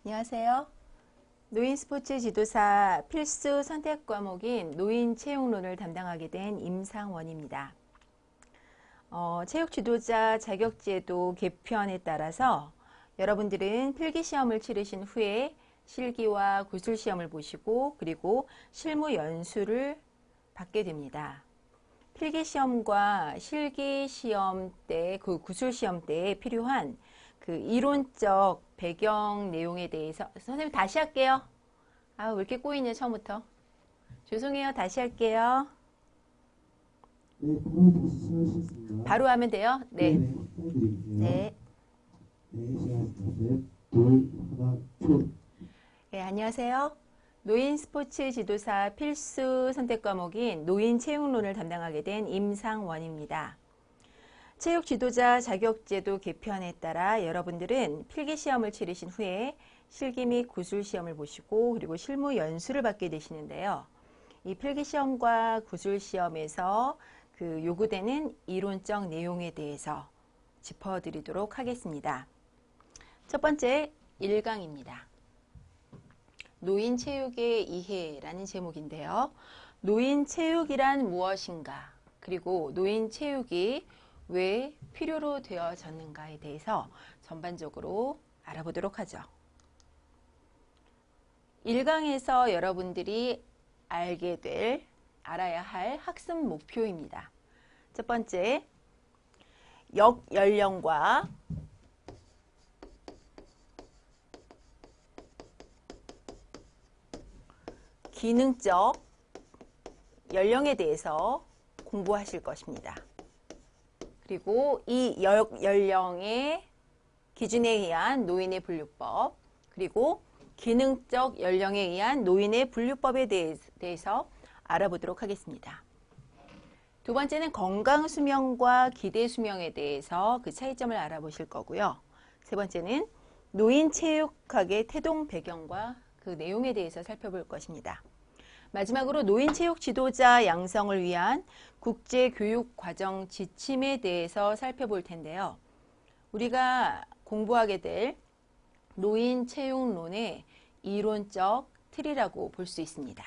안녕하세요. 노인 스포츠 지도사 필수 선택 과목인 노인 채용론을 담당하게 된 임상원입니다. 체육 지도자 자격제도 개편에 따라서 여러분들은 필기시험을 치르신 후에 실기와 구술시험을 보시고 그리고 실무 연수를 받게 됩니다. 필기시험과 실기시험 때, 그 구술시험 때에 필요한 그 이론적 배경 내용에 대해서 선생님 다시 할게요. 아, 왜 이렇게 꼬이냐 처음부터. 죄송해요. 다시 할게요. 네, 바로 다시 시작하겠습니다. 바로 하면 돼요? 네. 네, 부탁드릴게요. 네. 네, 시작하겠습니다. 셋, 둘, 하나, 쭉. 네, 안녕하세요. 노인 스포츠 지도사 필수 선택 과목인 노인 채용론을 담당하게 된 임상원입니다. 체육 지도자 자격제도 개편에 따라 여러분들은 필기시험을 치르신 후에 실기 및 구술시험을 보시고 그리고 실무 연수를 받게 되시는데요. 이 필기시험과 구술시험에서 그 요구되는 이론적 내용에 대해서 짚어드리도록 하겠습니다. 첫 번째 1강입니다. 노인 체육의 이해라는 제목인데요. 노인 체육이란 무엇인가? 그리고 노인 체육이 왜 필요로 되어졌는가에 대해서 전반적으로 알아보도록 하죠. 1강에서 여러분들이 알아야 할 학습 목표입니다. 첫 번째, 역연령과 기능적 연령에 대해서 공부하실 것입니다. 그리고 이 역연령의 기준에 의한 노인의 분류법, 그리고 기능적 연령에 의한 노인의 분류법에 대해서 알아보도록 하겠습니다. 두 번째는 건강수명과 기대수명에 대해서 그 차이점을 알아보실 거고요. 세 번째는 노인체육학의 태동 배경과 그 내용에 대해서 살펴볼 것입니다. 마지막으로 노인체육 지도자 양성을 위한 국제교육과정 지침에 대해서 살펴볼 텐데요. 우리가 공부하게 될 노인체육론의 이론적 틀이라고 볼 수 있습니다.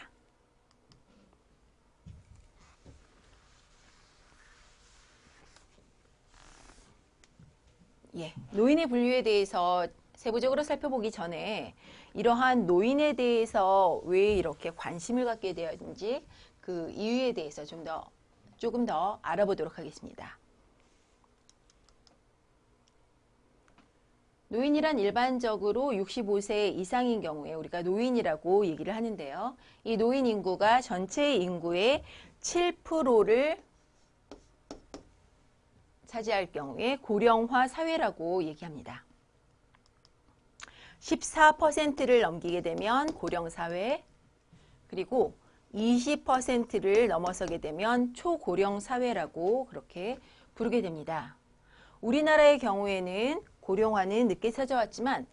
노인의 분류에 대해서 세부적으로 살펴보기 전에 이러한 노인에 대해서 왜 이렇게 관심을 갖게 되었는지 그 이유에 대해서 조금 더 알아보도록 하겠습니다. 노인이란 일반적으로 65세 이상인 경우에 우리가 노인이라고 얘기를 하는데요. 이 노인 인구가 전체 인구의 7%를 차지할 경우에 고령화 사회라고 얘기합니다. 14%를 넘기게 되면 고령사회, 그리고 20%를 넘어서게 되면 초고령사회라고 그렇게 부르게 됩니다. 우리나라의 경우에는 고령화는 늦게 찾아왔지만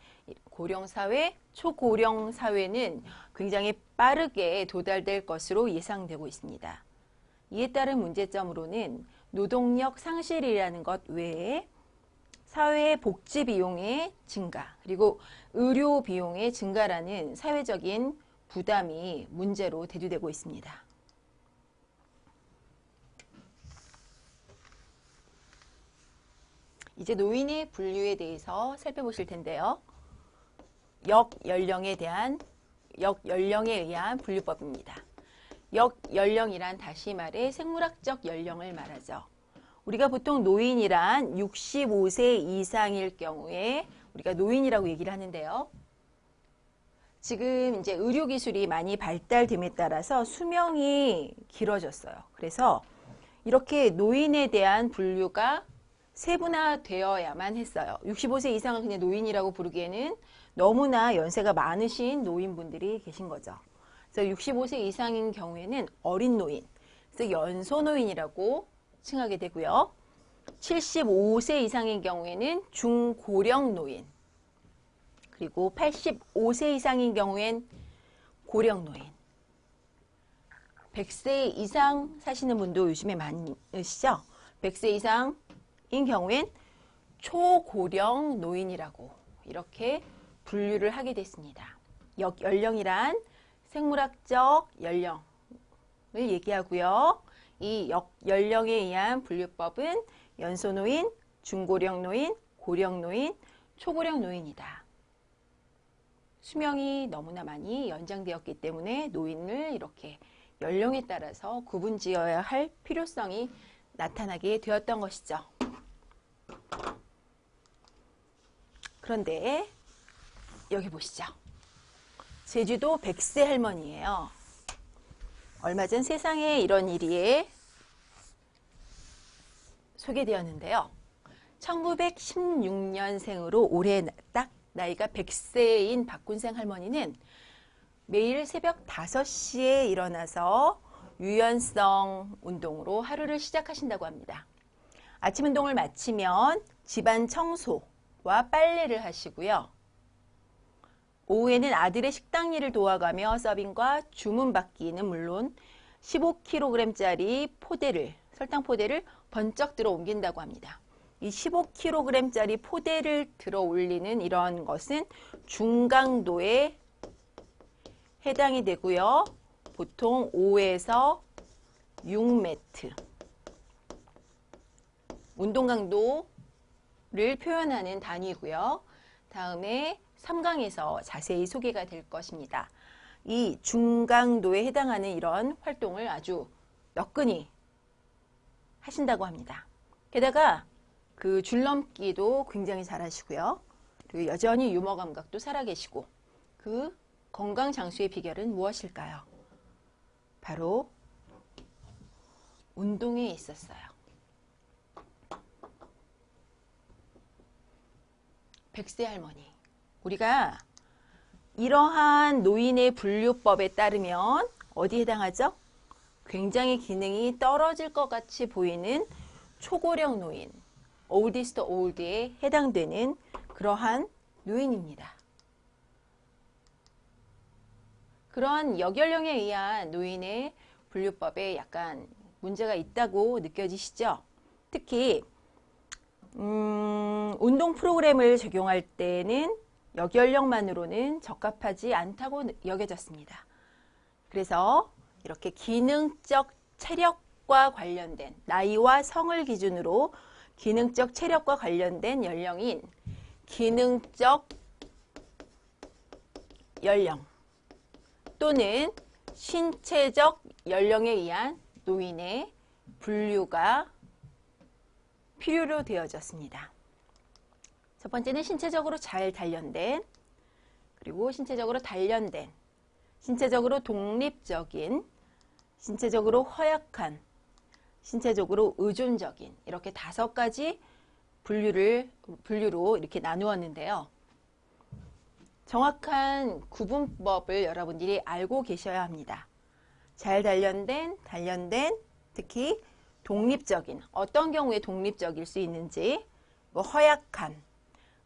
고령사회, 초고령사회는 굉장히 빠르게 도달될 것으로 예상되고 있습니다. 이에 따른 문제점으로는 노동력 상실이라는 것 외에 사회 복지 비용의 증가, 그리고 의료 비용의 증가라는 사회적인 부담이 문제로 대두되고 있습니다. 이제 노인의 분류에 대해서 살펴보실 텐데요. 역연령에 의한 분류법입니다. 역연령이란 다시 말해 생물학적 연령을 말하죠. 우리가 보통 노인이란 65세 이상일 경우에 우리가 노인이라고 얘기를 하는데요. 지금 이제 의료기술이 많이 발달됨에 따라서 수명이 길어졌어요. 그래서 이렇게 노인에 대한 분류가 세분화되어야만 했어요. 65세 이상을 그냥 노인이라고 부르기에는 너무나 연세가 많으신 노인분들이 계신 거죠. 그래서 65세 이상인 경우에는 어린 노인, 그래서 연소노인이라고 칭하게 되고요. 75세 이상인 경우에는 중고령 노인, 그리고 85세 이상인 경우엔 고령 노인, 100세 이상 사시는 분도 요즘에 많으시죠? 100세 이상인 경우엔 초고령 노인이라고 이렇게 분류를 하게 됐습니다. 역연령이란 생물학적 연령을 얘기하고요. 이 역연령에 의한 분류법은 연소노인, 중고령 노인, 고령 노인, 초고령 노인이다. 수명이 너무나 많이 연장되었기 때문에 노인을 이렇게 연령에 따라서 구분지어야 할 필요성이 나타나게 되었던 것이죠. 그런데 여기 보시죠. 제주도 100세 할머니예요. 얼마 전 세상에 이런 일이 소개되었는데요. 1916년생으로 올해 딱 나이가 100세인 박군생 할머니는 매일 새벽 5시에 일어나서 유연성 운동으로 하루를 시작하신다고 합니다. 아침 운동을 마치면 집안 청소와 빨래를 하시고요. 오후에는 아들의 식당 일을 도와가며 서빙과 주문 받기는 물론 15kg짜리 포대를, 설탕 포대를 번쩍 들어 옮긴다고 합니다. 이 15kg짜리 포대를 들어 올리는 이런 것은 중강도에 해당이 되고요. 보통 5에서 6매트. 운동 강도를 표현하는 단위고요. 다음에 3강에서 자세히 소개가 될 것입니다. 이 중강도에 해당하는 이런 활동을 아주 너끈히 하신다고 합니다. 게다가 그 줄넘기도 굉장히 잘하시고요. 그리고 여전히 유머 감각도 살아계시고 그 건강 장수의 비결은 무엇일까요? 바로 운동에 있었어요. 100세 할머니. 우리가 이러한 노인의 분류법에 따르면 어디에 해당하죠? 굉장히 기능이 떨어질 것 같이 보이는 초고령 노인, oldest old에 해당되는 그러한 노인입니다. 그러한 역연령에 의한 노인의 분류법에 약간 문제가 있다고 느껴지시죠? 특히 운동 프로그램을 적용할 때는 역연령만으로는 적합하지 않다고 여겨졌습니다. 그래서 이렇게 기능적 체력과 관련된 나이와 성을 기준으로 기능적 체력과 관련된 연령인 기능적 연령 또는 신체적 연령에 의한 노인의 분류가 필요로 되어졌습니다. 첫 번째는 신체적으로 잘 단련된, 그리고 신체적으로 단련된, 신체적으로 독립적인, 신체적으로 허약한, 신체적으로 의존적인 이렇게 5가지 분류로 이렇게 나누었는데요. 정확한 구분법을 여러분들이 알고 계셔야 합니다. 잘 단련된, 특히 독립적인, 어떤 경우에 독립적일 수 있는지, 허약한,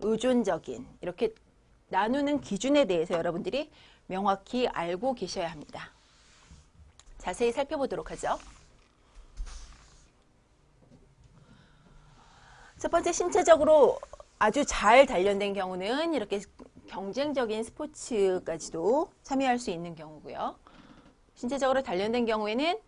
의존적인 이렇게 나누는 기준에 대해서 여러분들이 명확히 알고 계셔야 합니다. 자세히 살펴보도록 하죠. 첫 번째, 신체적으로 아주 잘 단련된 경우는 이렇게 경쟁적인 스포츠까지도 참여할 수 있는 경우고요. 신체적으로 단련된 경우에는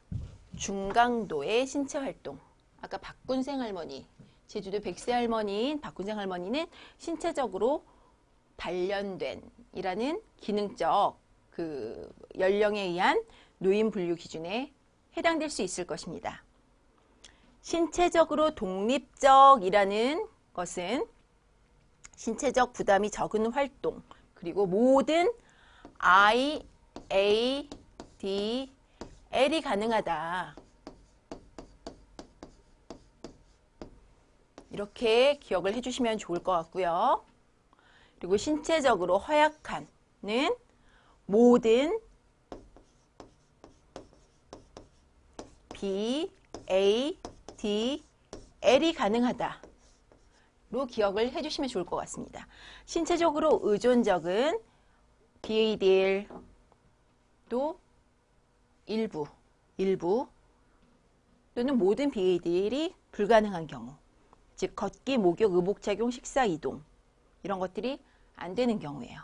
중강도의 신체 활동. 아까 박군생 할머니, 제주도 100세 할머니인 박군생 할머니는 신체적으로 단련된 이라는 기능적 그 연령에 의한 노인 분류 기준에 해당될 수 있을 것입니다. 신체적으로 독립적이라는 것은 신체적 부담이 적은 활동, 그리고 모든 I, A, D, L이 가능하다. 이렇게 기억을 해주시면 좋을 것 같고요. 그리고 신체적으로 허약한은 모든 B, A, D, L이 가능하다. 로 기억을 해주시면 좋을 것 같습니다. 신체적으로 의존적은 BADL 또 일부 또는 모든 BADL이 불가능한 경우, 즉 걷기, 목욕, 의복 착용, 식사, 이동 이런 것들이 안 되는 경우예요.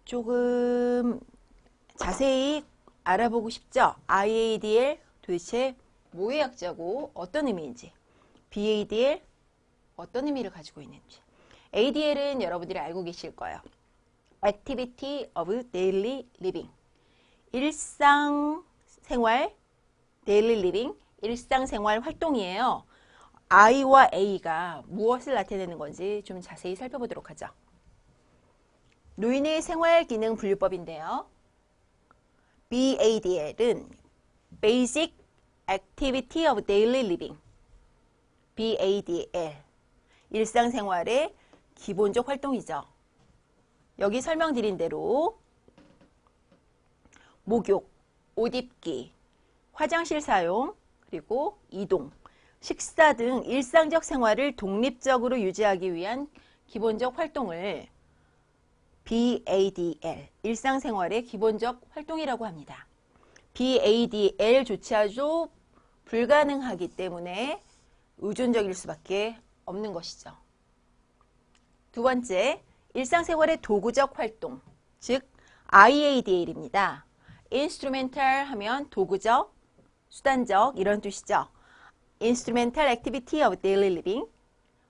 조금 자세히 알아보고 싶죠? IADL 도대체 뭐의 약자고 어떤 의미인지, BADL 어떤 의미를 가지고 있는지. ADL은 여러분들이 알고 계실 거예요. Activity of Daily Living. 일상생활, Daily Living, 일상생활 활동이에요. I와 A가 무엇을 나타내는 건지 좀 자세히 살펴보도록 하죠. 노인의 생활기능 분류법인데요. BADL은 Basic Activity of Daily Living. BADL. 일상생활의 기본적 활동이죠. 여기 설명드린 대로 목욕, 옷 입기, 화장실 사용, 그리고 이동, 식사 등 일상적 생활을 독립적으로 유지하기 위한 기본적 활동을 BADL, 일상생활의 기본적 활동이라고 합니다. BADL조차도 불가능하기 때문에 의존적일 수밖에 없는 것이죠. 두 번째, 일상생활의 도구적 활동, 즉 IADL입니다. Instrumental 하면 도구적, 수단적 이런 뜻이죠. Instrumental Activity of Daily Living.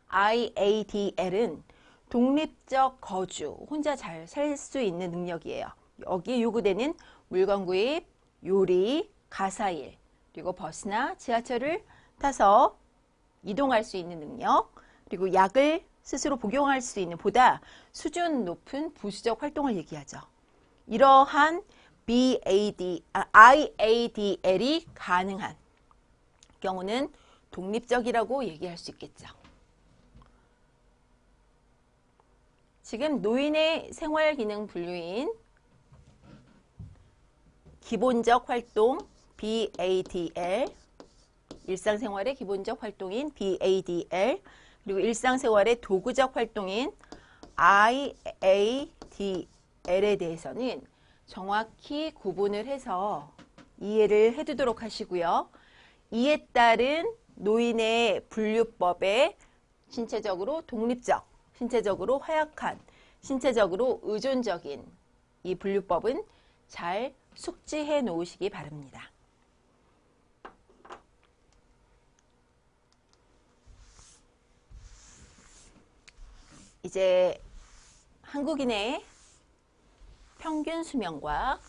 IADL은 독립적 거주, 혼자 잘 살 수 있는 능력이에요. 여기에 요구되는 물건 구입, 요리, 가사일, 그리고 버스나 지하철을 타서 이동할 수 있는 능력, 그리고 약을 스스로 복용할 수 있는 보다 수준 높은 부수적 활동을 얘기하죠. 이러한 IADL이 가능한 경우는 독립적이라고 얘기할 수 있겠죠. 지금 노인의 생활기능 분류인 기본적 활동 BADL, 일상생활의 기본적 활동인 BADL, 그리고 일상생활의 도구적 활동인 IADL에 대해서는 정확히 구분을 해서 이해를 해두도록 하시고요. 이에 따른 노인의 분류법에 신체적으로 독립적, 신체적으로 허약한, 신체적으로 의존적인 이 분류법은 잘 숙지해 놓으시기 바랍니다. 이제 한국인의 평균 수명과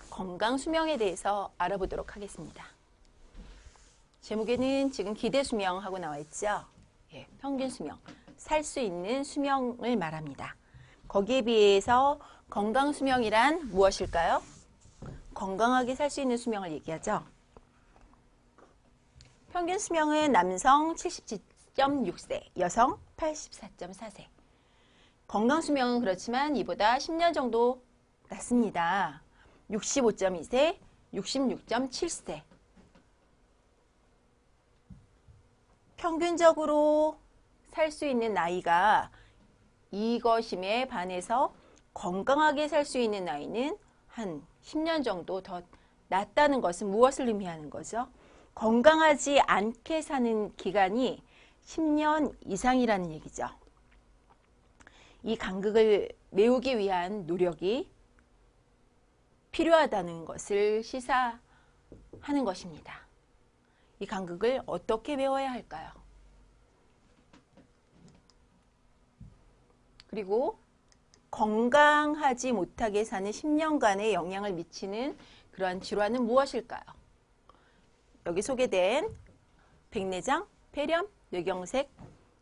건강 수명에 대해서 알아보도록 하겠습니다. 제목에는 지금 기대 수명하고 나와 있죠. 예, 평균 수명, 살 수 있는 수명을 말합니다. 거기에 비해서 건강 수명이란 무엇일까요? 건강하게 살 수 있는 수명을 얘기하죠. 평균 수명은 남성 77.6세, 여성 84.4세. 건강 수명은 그렇지만 이보다 10년 정도 낮습니다. 65.2세, 66.7세. 평균적으로 살 수 있는 나이가 이것임에 반해서 건강하게 살 수 있는 나이는 한 10년 정도 더 낮다는 것은 무엇을 의미하는 거죠? 건강하지 않게 사는 기간이 10년 이상이라는 얘기죠. 이 간극을 메우기 위한 노력이 필요하다는 것을 시사하는 것입니다. 이 간극을 어떻게 메워야 할까요? 그리고 건강하지 못하게 사는 10년간의 영향을 미치는 그러한 질환은 무엇일까요? 여기 소개된 백내장, 폐렴, 뇌경색,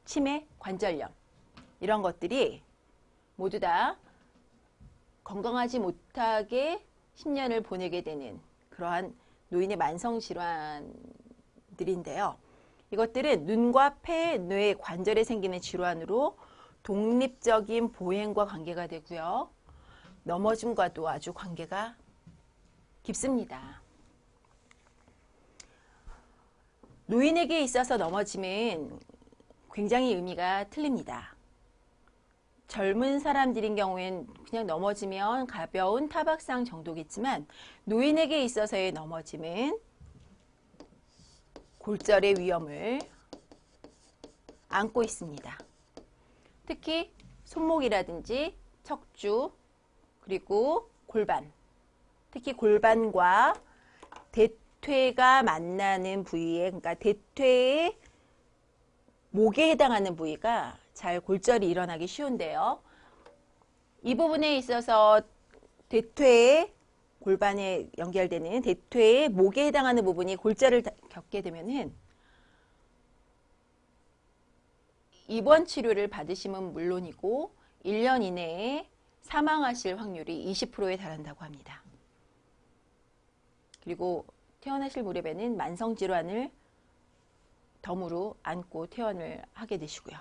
치매, 관절염 이런 것들이 모두 다 건강하지 못하게 10년을 보내게 되는 그러한 노인의 만성질환들인데요. 이것들은 눈과 폐, 뇌, 관절에 생기는 질환으로 독립적인 보행과 관계가 되고요. 넘어짐과도 아주 관계가 깊습니다. 노인에게 있어서 넘어짐은 굉장히 의미가 틀립니다. 젊은 사람들인 경우엔 그냥 넘어지면 가벼운 타박상 정도겠지만 노인에게 있어서의 넘어짐은 골절의 위험을 안고 있습니다. 특히 손목이라든지 척추, 그리고 골반, 특히 골반과 대퇴가 만나는 부위에, 그러니까 대퇴의 목에 해당하는 부위가 잘 골절이 일어나기 쉬운데요. 이 부분에 있어서 대퇴의 골반에 연결되는 대퇴의 목에 해당하는 부분이 골절을 겪게 되면은 입원 치료를 받으시면 물론이고 1년 이내에 사망하실 확률이 20%에 달한다고 합니다. 그리고 퇴원하실 무렵에는 만성질환을 덤으로 안고 퇴원을 하게 되시고요.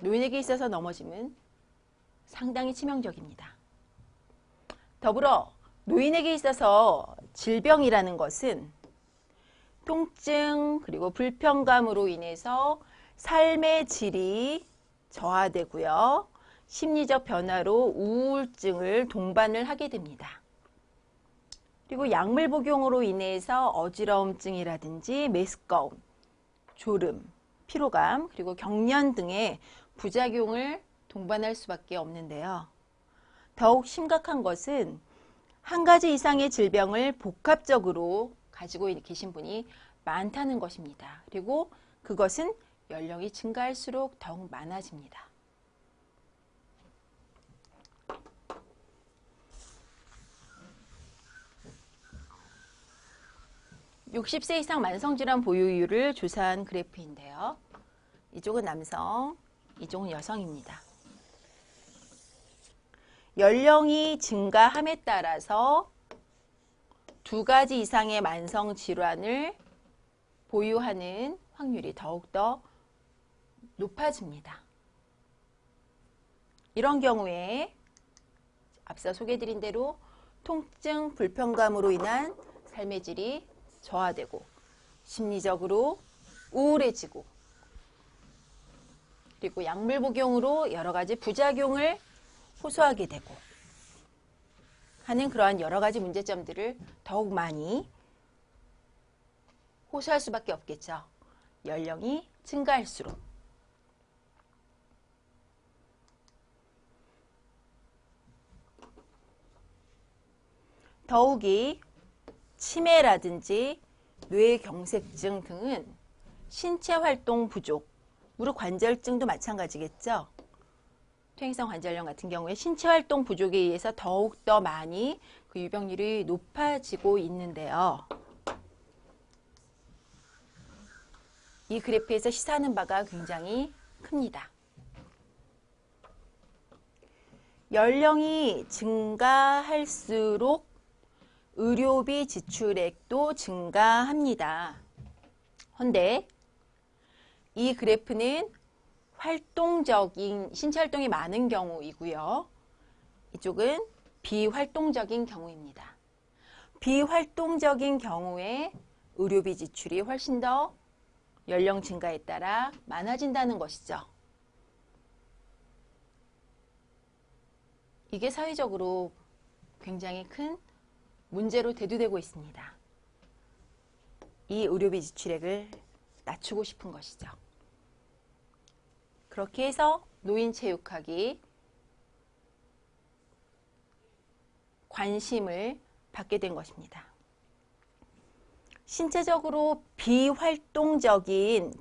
노인에게 있어서 넘어짐은 상당히 치명적입니다. 더불어 노인에게 있어서 질병이라는 것은 통증 그리고 불편감으로 인해서 삶의 질이 저하되고요. 심리적 변화로 우울증을 동반을 하게 됩니다. 그리고 약물 복용으로 인해서 어지러움증이라든지 메스꺼움, 졸음, 피로감, 그리고 경련 등의 부작용을 동반할 수밖에 없는데요. 더욱 심각한 것은 한 가지 이상의 질병을 복합적으로 가지고 계신 분이 많다는 것입니다. 그리고 그것은 연령이 증가할수록 더욱 많아집니다. (60세) 이상 만성질환 보유율을 조사한 그래프인데요. 이쪽은 남성, 이쪽은 여성입니다. 연령이 증가함에 따라서 두 가지 이상의 만성질환을 보유하는 확률이 더욱더 높아집니다. 이런 경우에 앞서 소개해드린 대로 통증, 불편감으로 인한 삶의 질이 저하되고 심리적으로 우울해지고 그리고 약물 복용으로 여러 가지 부작용을 호소하게 되고 하는 그러한 여러 가지 문제점들을 더욱 많이 호소할 수밖에 없겠죠. 연령이 증가할수록. 더욱이 치매라든지 뇌경색증 등은 신체 활동 부족, 무릎 관절증도 마찬가지겠죠. 퇴행성 관절염 같은 경우에 신체 활동 부족에 의해서 더욱더 많이 그 유병률이 높아지고 있는데요. 이 그래프에서 시사하는 바가 굉장히 큽니다. 연령이 증가할수록 의료비 지출액도 증가합니다. 헌데 이 그래프는 활동적인 신체 활동이 많은 경우이고요. 이쪽은 비활동적인 경우입니다. 비활동적인 경우에 의료비 지출이 훨씬 더 연령 증가에 따라 많아진다는 것이죠. 이게 사회적으로 굉장히 큰 문제로 대두되고 있습니다. 이 의료비 지출액을 낮추고 싶은 것이죠. 그렇게 해서 노인체육학이 관심을 받게 된 것입니다. 신체적으로 비활동적인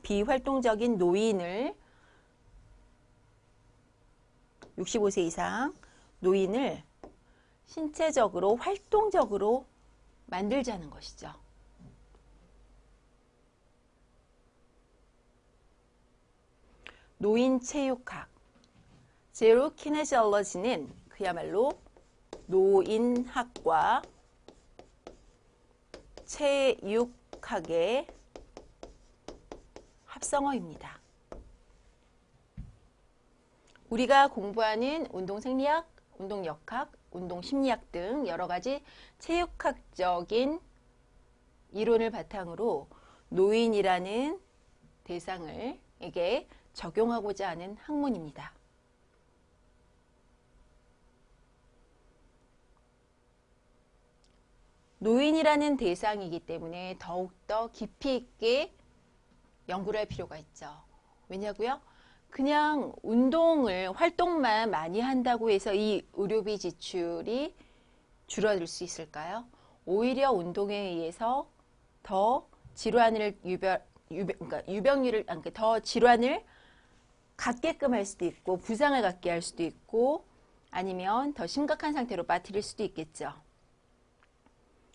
노인을 65세 이상 노인을 신체적으로 활동적으로 만들자는 것이죠. 노인체육학, 제로키네시올로지는 그야말로 노인학과 체육학의 합성어입니다. 우리가 공부하는 운동생리학, 운동역학, 운동심리학 등 여러 가지 체육학적인 이론을 바탕으로 노인이라는 대상에게 적용하고자 하는 학문입니다. 노인이라는 대상이기 때문에 더욱더 깊이 있게 연구를 할 필요가 있죠. 왜냐고요? 그냥 활동만 많이 한다고 해서 이 의료비 지출이 줄어들 수 있을까요? 오히려 운동에 의해서 더 질환을 그러니까 더 질환을 갖게끔 할 수도 있고 부상을 갖게 할 수도 있고 아니면 더 심각한 상태로 빠뜨릴 수도 있겠죠.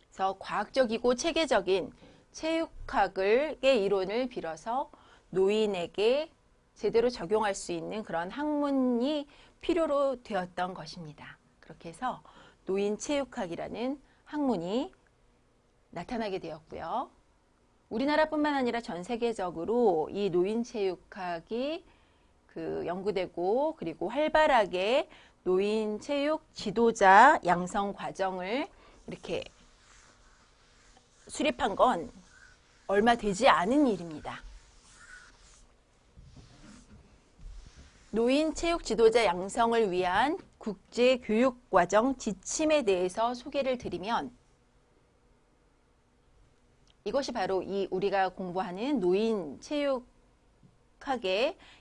그래서 과학적이고 체계적인 체육학의 이론을 빌어서 노인에게 제대로 적용할 수 있는 그런 학문이 필요로 되었던 것입니다. 그렇게 해서 노인체육학이라는 학문이 나타나게 되었고요. 우리나라뿐만 아니라 전 세계적으로 이 노인체육학이 연구되고 그리고 활발하게 노인체육 지도자 양성 과정을 이렇게 수립한 건 얼마 되지 않은 일입니다. 노인체육 지도자 양성을 위한 국제교육과정 지침에 대해서 소개를 드리면 이것이 바로 우리가 공부하는 노인체육학의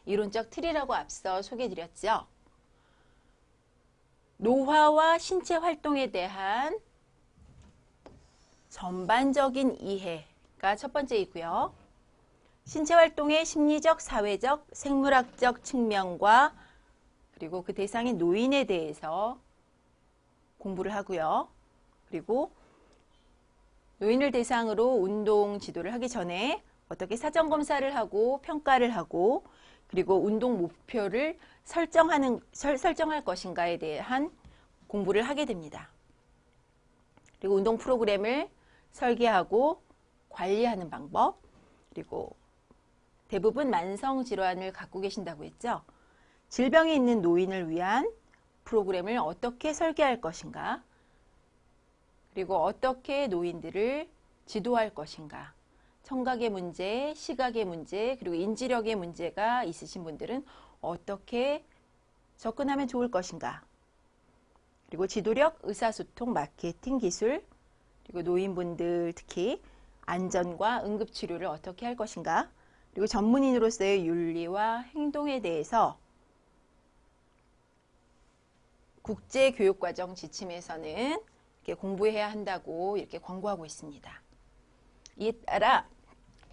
이론적 틀이라고 앞서 소개드렸죠. 노화와 신체 활동에 대한 전반적인 이해가 첫 번째이고요. 신체 활동의 심리적, 사회적, 생물학적 측면과 그리고 그 대상인 노인에 대해서 공부를 하고요. 그리고 노인을 대상으로 운동 지도를 하기 전에 어떻게 사전 검사를 하고 평가를 하고 그리고 운동 목표를 설정할 것인가에 대한 공부를 하게 됩니다. 그리고 운동 프로그램을 설계하고 관리하는 방법, 그리고 대부분 만성 질환을 갖고 계신다고 했죠. 질병이 있는 노인을 위한 프로그램을 어떻게 설계할 것인가, 그리고 어떻게 노인들을 지도할 것인가, 청각의 문제, 시각의 문제, 그리고 인지력의 문제가 있으신 분들은 어떻게 접근하면 좋을 것인가, 그리고 지도력, 의사소통, 마케팅 기술, 그리고 노인분들 특히 안전과 응급치료를 어떻게 할 것인가, 그리고 전문인으로서의 윤리와 행동에 대해서 국제교육과정 지침에서는 이렇게 공부해야 한다고 이렇게 권고하고 있습니다. 이에 따라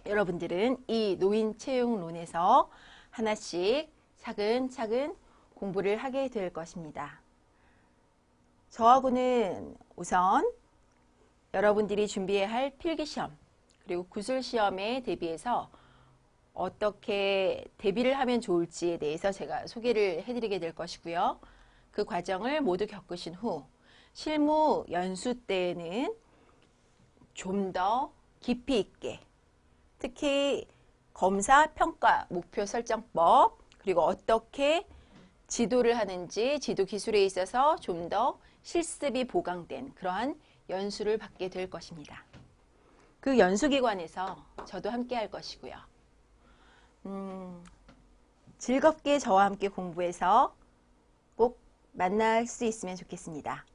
여러분들은 이 노인체육론에서 하나씩 차근차근 공부를 하게 될 것입니다. 저하고는 우선 여러분들이 준비해야 할 필기시험 그리고 구술시험에 대비해서 어떻게 대비를 하면 좋을지에 대해서 제가 소개를 해드리게 될 것이고요. 그 과정을 모두 겪으신 후 실무 연수 때에는 좀 더 깊이 있게 특히 검사, 평가, 목표 설정법 그리고 어떻게 지도를 하는지 지도 기술에 있어서 좀 더 실습이 보강된 그러한 연수를 받게 될 것입니다. 그 연수기관에서 저도 함께 할 것이고요. 즐겁게 저와 함께 공부해서 꼭 만날 수 있으면 좋겠습니다.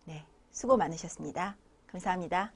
네, 수고 많으셨습니다. 감사합니다.